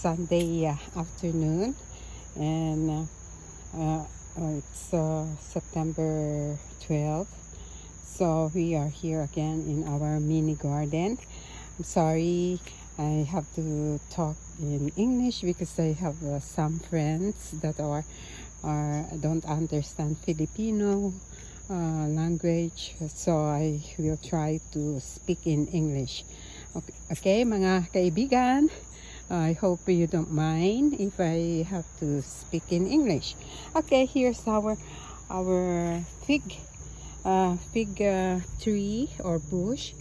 Sunday afternoon, and it's September 12th. So we are here again in our mini garden. I'm sorry I have to talk in English because I have some friends that don't understand Filipino language, so I will try to speak in English. Okay, mga kaibigan, I hope you don't mind if I have to speak in English. Okay, here's our fig tree or bush.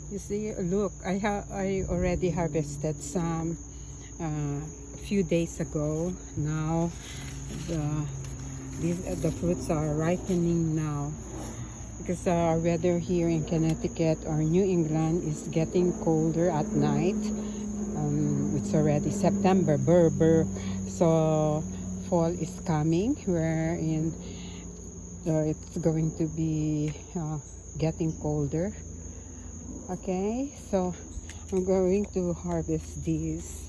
You see, look, I already harvested some a few days ago. Now the fruits are ripening now because our weather here in Connecticut or New England is getting colder at night. It's already September, so fall is coming, wherein it's going to be getting colder. Okay, so I'm going to harvest these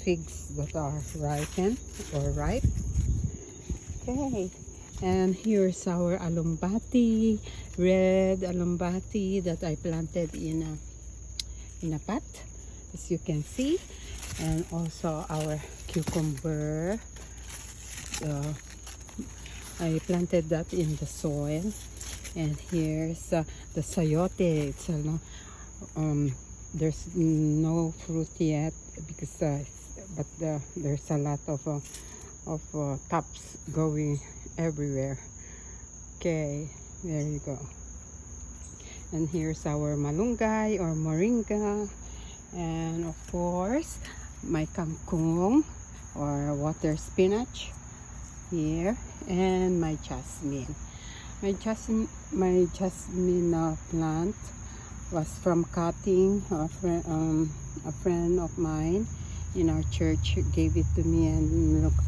figs that are ripened or ripe. Okay, and here's our alumbati, red alumbati that I planted in a pot, as you can see, and also our cucumber. I planted that in the soil, and here's the sayote. It's there's no fruit yet because but there's a lot of tops going everywhere. Okay, there you go. And here's our malunggay or moringa, and of course my kangkong or water spinach here, and my jasmine. My jasmine plant was from cutting. A friend of mine in our church gave it to me, and look,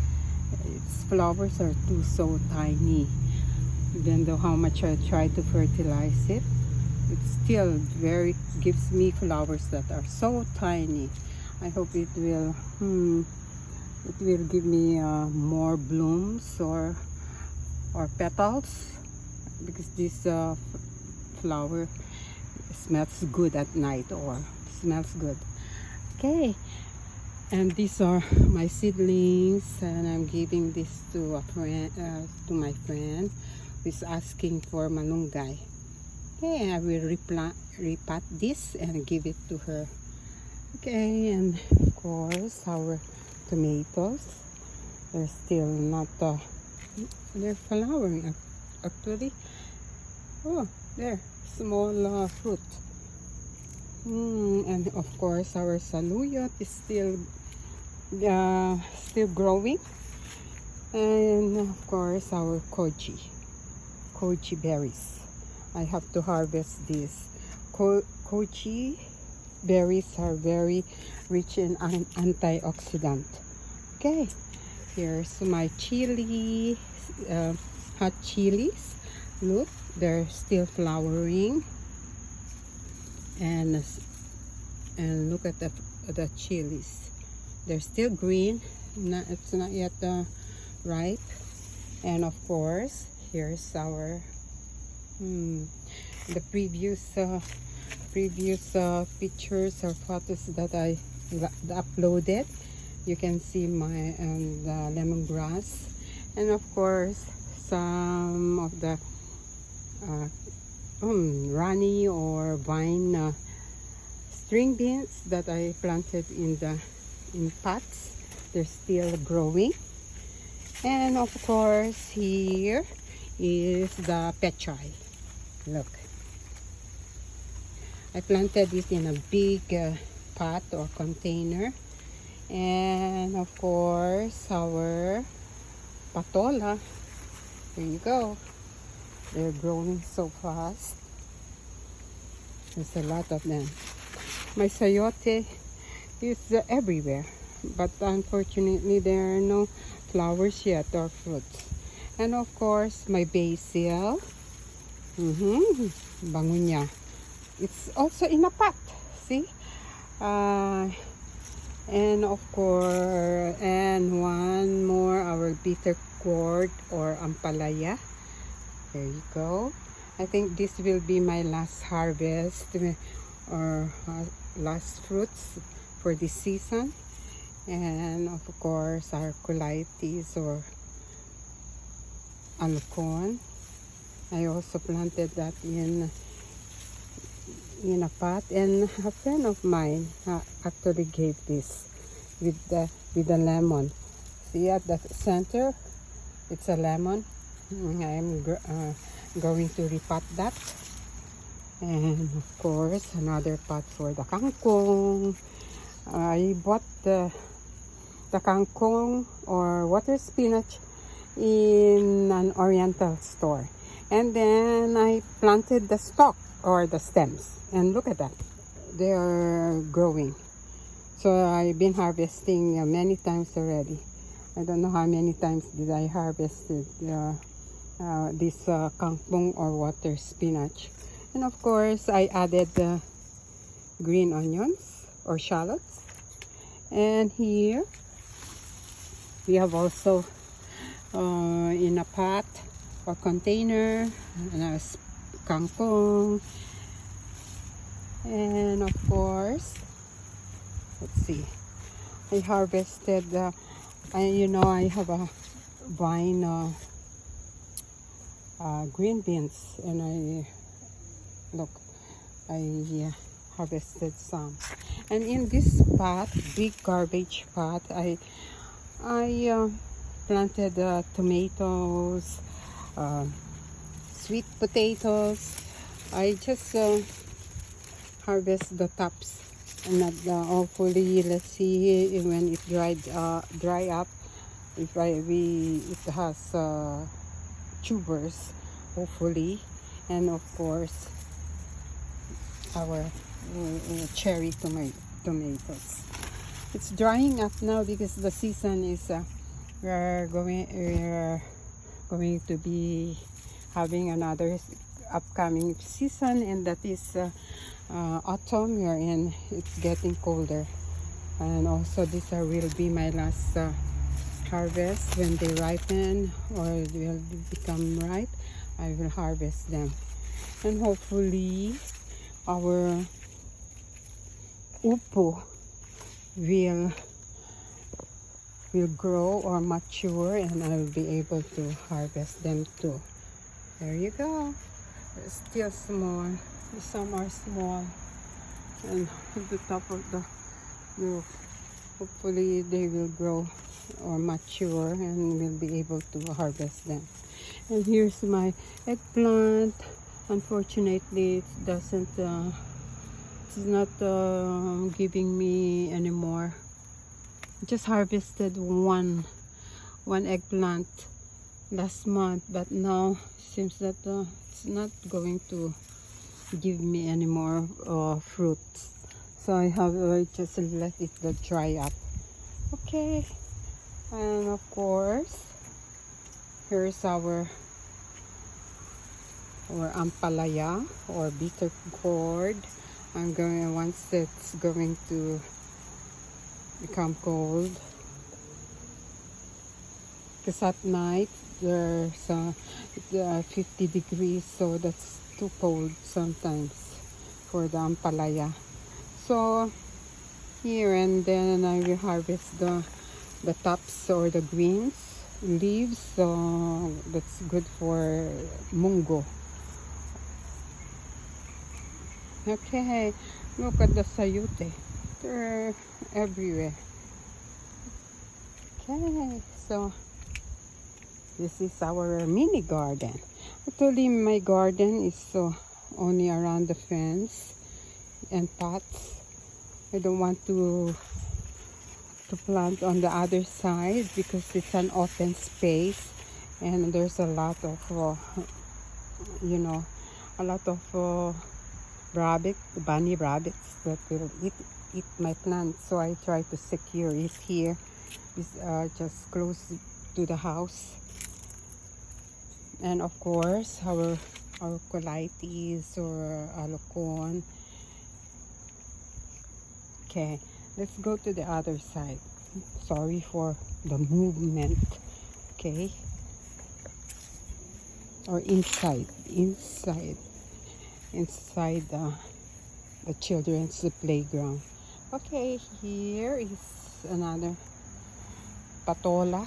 its flowers are so tiny. Even though how much I try to fertilize it, it still gives me flowers that are so tiny. I hope it will give me more blooms or petals, because this flower smells good at night, or smells good. Okay, and these are my seedlings, and I'm giving this to a friend, to my friend who is asking for malunggay. Okay, I will repot this and give it to her. Okay, and of course our tomatoes, they're still not they're flowering actually. Oh, there, small fruit. And of course our saluyot is still growing, and of course our koji berries. I have to harvest these. Koji berries are very rich in antioxidant. Okay, here's my chili, hot chilies. Look, they're still flowering, and look at the chilies. They're still green. It's not yet ripe. And of course, here's our the previous pictures or photos that I uploaded. You can see my the lemongrass, and of course some of the runny or vine string beans that I planted in pots. They're still growing. And of course here is the pechay. Look, I planted it in a big pot or container. And of course our patola, there you go, they're growing so fast. There's a lot of them. My sayote is everywhere, but unfortunately there are no flowers yet or fruits. And of course my basil, bangunya, it's also in a pot. See, And of course, and one more, our bitter gourd or ampalaya. There you go. I think this will be my last harvest or last fruits for this season. And of course, our colitis or alcon. I also planted that in a pot, and a friend of mine actually gave this with the lemon. See at the center, it's a lemon. I'm going to repot that, and of course another pot for the kangkong. I bought the kangkong or water spinach in an oriental store, and then I planted the stalk or the stems, and look at that, they are growing. So I've been harvesting many times already. I don't know how many times did I harvested this kangkong or water spinach. And of course I added the green onions or shallots, and here we have also in a pot or container and a kangkong. And of course, let's see, I harvested I have a vine green beans, and I harvested some. And in this pot, big garbage pot, I planted tomatoes, sweet potatoes. I just harvest the tops, and hopefully, let's see when it dry up, if it has tubers, hopefully. And of course our cherry tomatoes. It's drying up now because the season is we're going to be having another upcoming season, and that is autumn. We're in, it's getting colder, and also these will be my last harvest. When they ripen or will become ripe, I will harvest them, and hopefully our upo will grow or mature, and I will be able to harvest them too. There you go. They're still small. Some are small, and at the top of the roof, hopefully they will grow or mature, and we'll be able to harvest them. And here's my eggplant. Unfortunately, it doesn't it's not giving me anymore. Just harvested one eggplant last month, but now seems that it's not going to give me any more fruits, so I have just let it dry up. Okay, and of course here's our ampalaya or bitter gourd. Once it's going to become cold, because at night there's 50 degrees, so that's too cold sometimes for the ampalaya. So here, and then I will harvest the tops or the greens leaves, so that's good for mungo. Okay, look at the sayute, they're everywhere. Okay, so this is our mini garden. Actually, my garden is only around the fence and pots. I don't want to plant on the other side because it's an open space, and there's a lot of bunny rabbits that will eat my plants. So I try to secure it here. It's just close to the house. And of course our colitis or alocon. Okay, Let's go to the other side. Sorry for the movement. Okay. Or inside the children's playground. Okay, here is another patola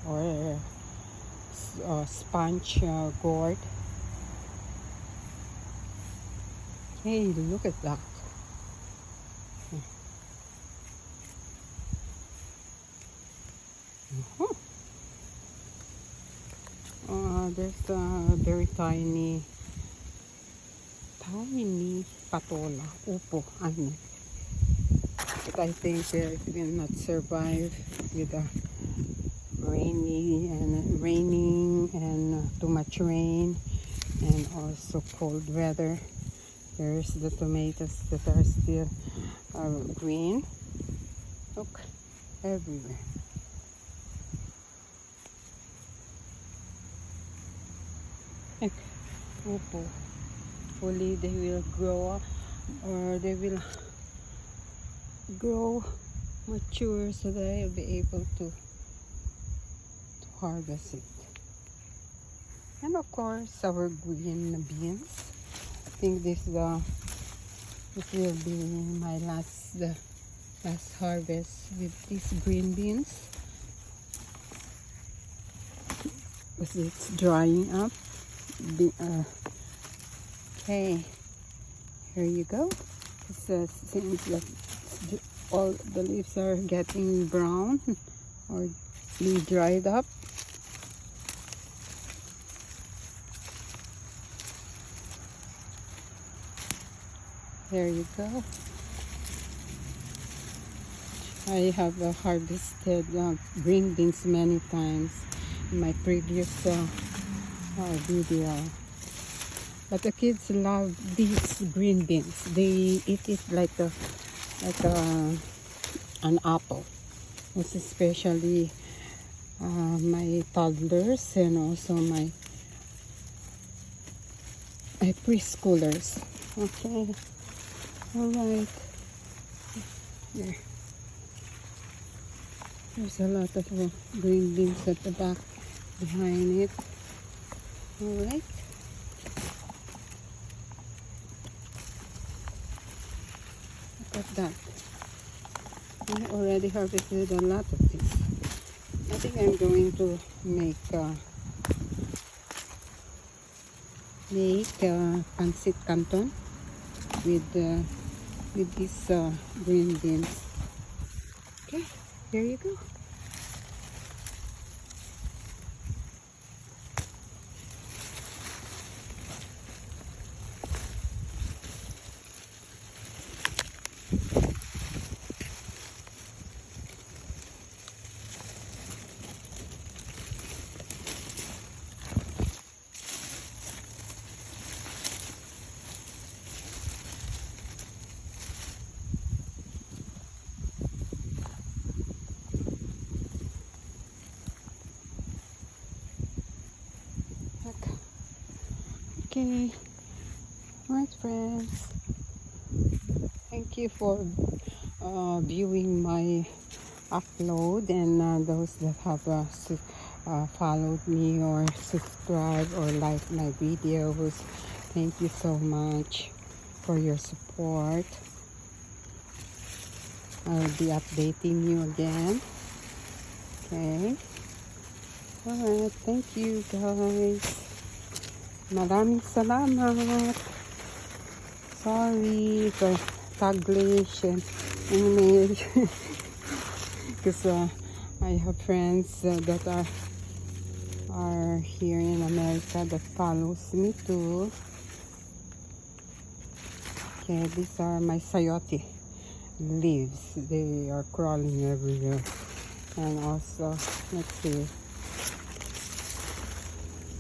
or sponge gourd. Hey, look at that. Uh-huh. There's a very tiny patola, upo, ano. But I think it will not survive with the raining and too much rain and also cold weather. There's the tomatoes that are still green. Look, everywhere. Okay. Upo. Hopefully they will grow or they will grow mature so that I'll be able to harvest it. And of course our green beans. I think this will be my last harvest with these green beans because it's drying up. Okay, here you go. It seems like all the leaves are getting brown or being dried up. There you go. I have harvested green beans many times in my previous video. But the kids love these green beans. They eat it like an apple. Most especially my toddlers and also my preschoolers. Okay. All right. There. There's a lot of green beans at the back behind it. All right. Look at that. I already harvested a lot of this. I think I'm going to make pancit canton with these green beans. Okay, there you go. Okay, alright friends, thank you for viewing my upload, and those that have followed me or subscribed or liked my videos, thank you so much for your support. I'll be updating you again. Okay, alright, thank you guys. Maraming salamat. Sorry for Taglish and English. Because I have friends that are here in America that follows me too. Okay, these are my sayote leaves. They are crawling everywhere. And also, let's see.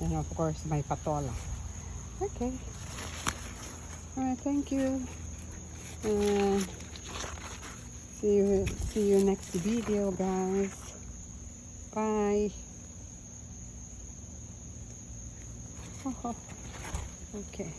And of course my patola. Okay, all right, thank you, and see you next video guys. Bye. Okay.